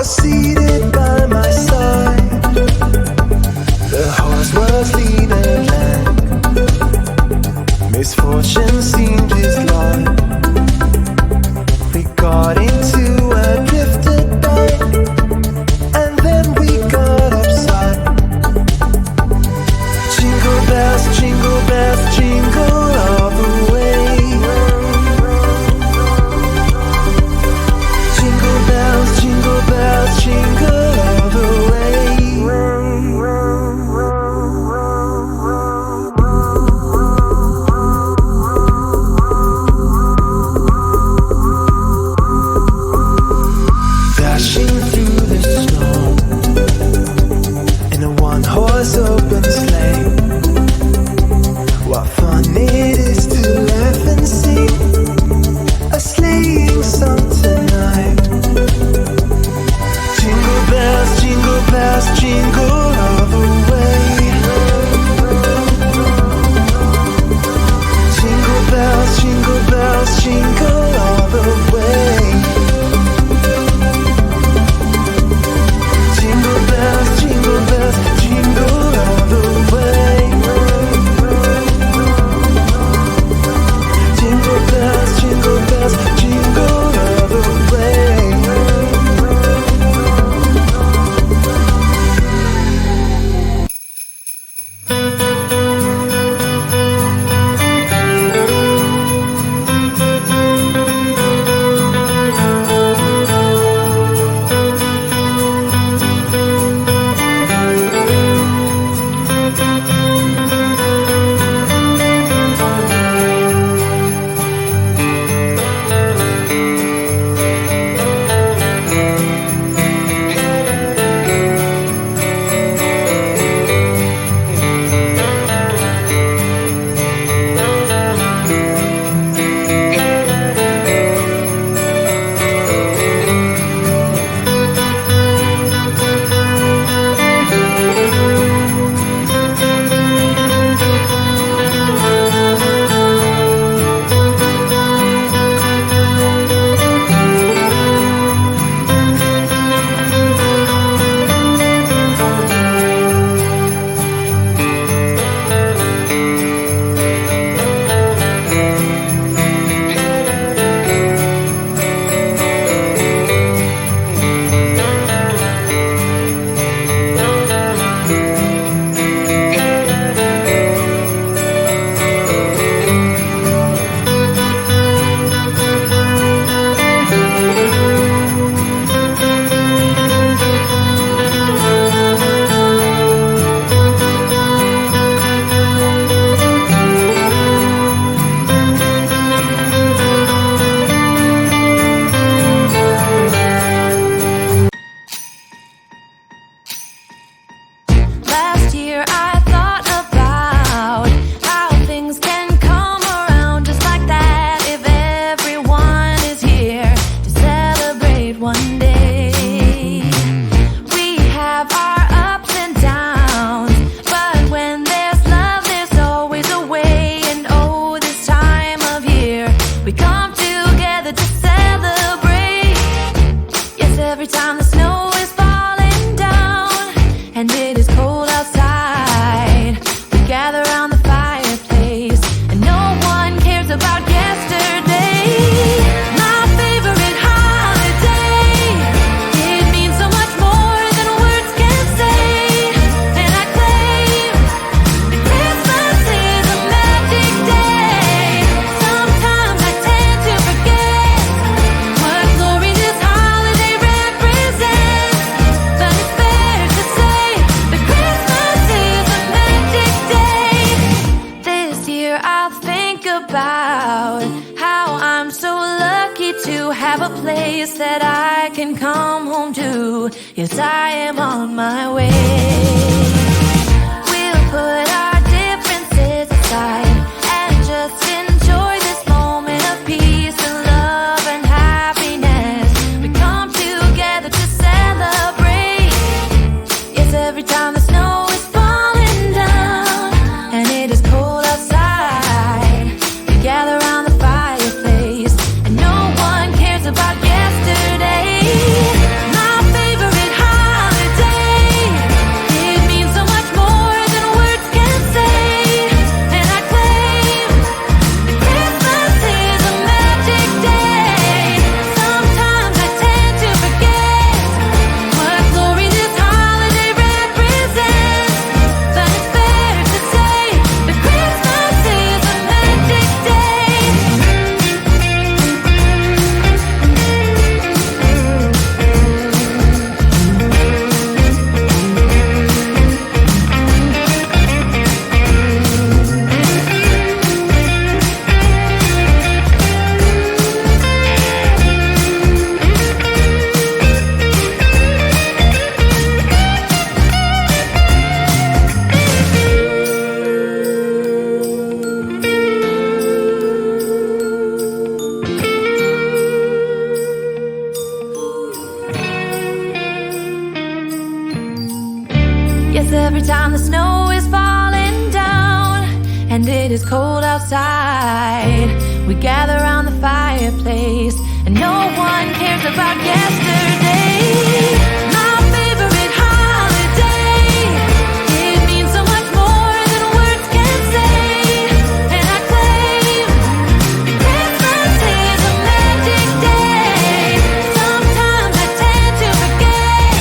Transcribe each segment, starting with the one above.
was seated by my side. The horse was lean and lank. Misfortune seemed his lot. We got into a drifted bight, and then we got upside. Jingle bells, jingle all the way. Jingle bells, jingle all the way. Dashing through the snow in a one-horse open sleigh. What fun it is to laugh and sing a sleighing song tonight. Jingle bells, jingle all the way. Jingle bells, jingle all the way. Jingle bells, jingle all the way. Jingle bells, jingle all the way. Yes, I am on my way. We'll put our differences aside and just enjoy this moment of peace and love and happiness. We come together to celebrate. Yes, every time the snow is falling down and it is cold outside, we gather around the fireplace and no one cares about yesterday. My favorite every time the snow is falling down and it is cold outside, we gather around the fireplace and no one cares about yesterday. My favorite holiday, it means so much more than words can say. And I claim that Christmas is a magic day. Sometimes I tend to forget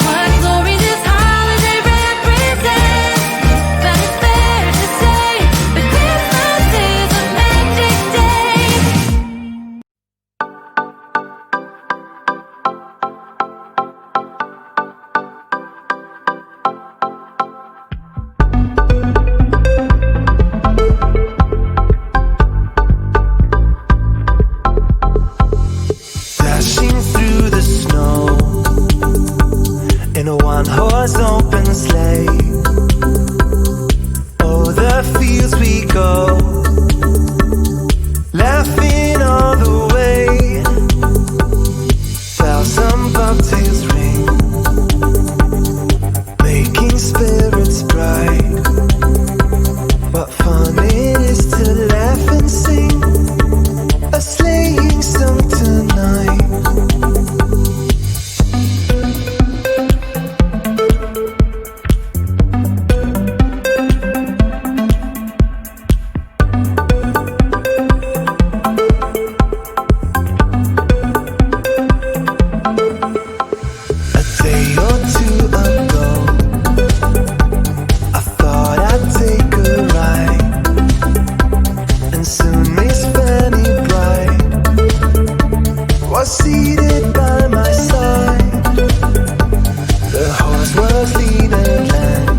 what glory this holiday represents, but it's fair to say that Christmas is a magic day. Dashing through the snow in a one-horse open sleigh. O'er the fields we go, laughing all the way. Bells and bobtails ring, making spirits bright. What fun it is to laugh and sing a sleighing song tonight. A day or two ago, I thought I'd take a ride, and soon Miss Fanny Bright was seated by my side. The horse was lean and lank,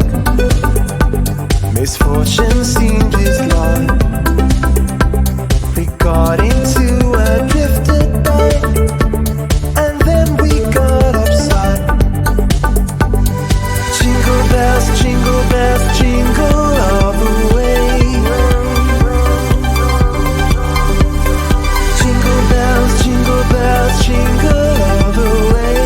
misfortune seemed his lot. We got into a drifted bight, and then we got upside. Jingle bells, jingle all the way. Jingle bells, jingle all the way.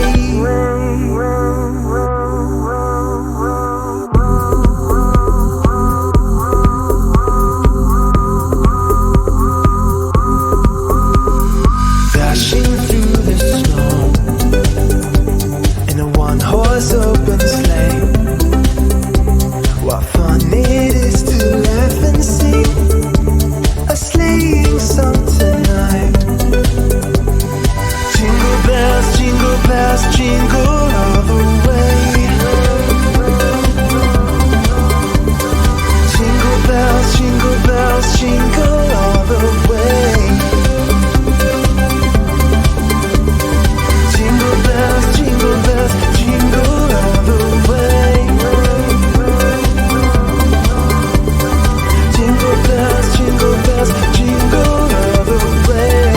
Dashing through the snow in a one-horse open sleigh. What fun it is to laugh and sing a sleighing song tonight. Jingle bells, jingle all the way. Jingle bells, jingle all the way. Jingle bells, jingle all the way. Jingle bells, jingle all the way.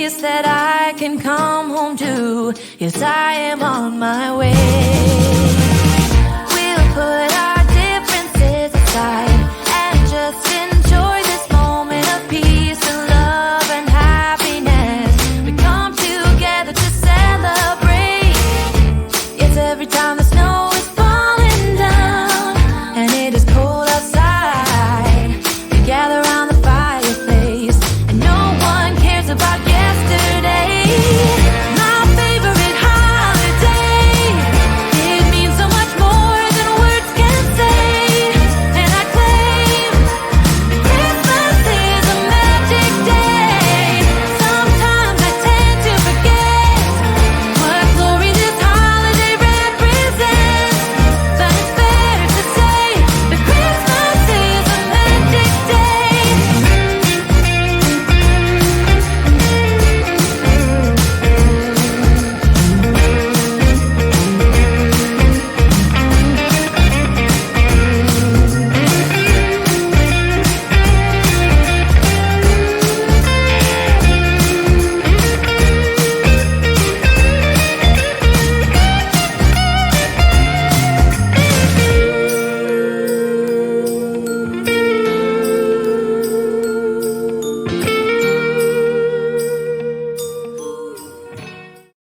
peace that I can come home to. Yes, I am on my way. We'll put our differences aside and just enjoy this moment of peace and love and happiness. We come together to celebrate. Yes, every time the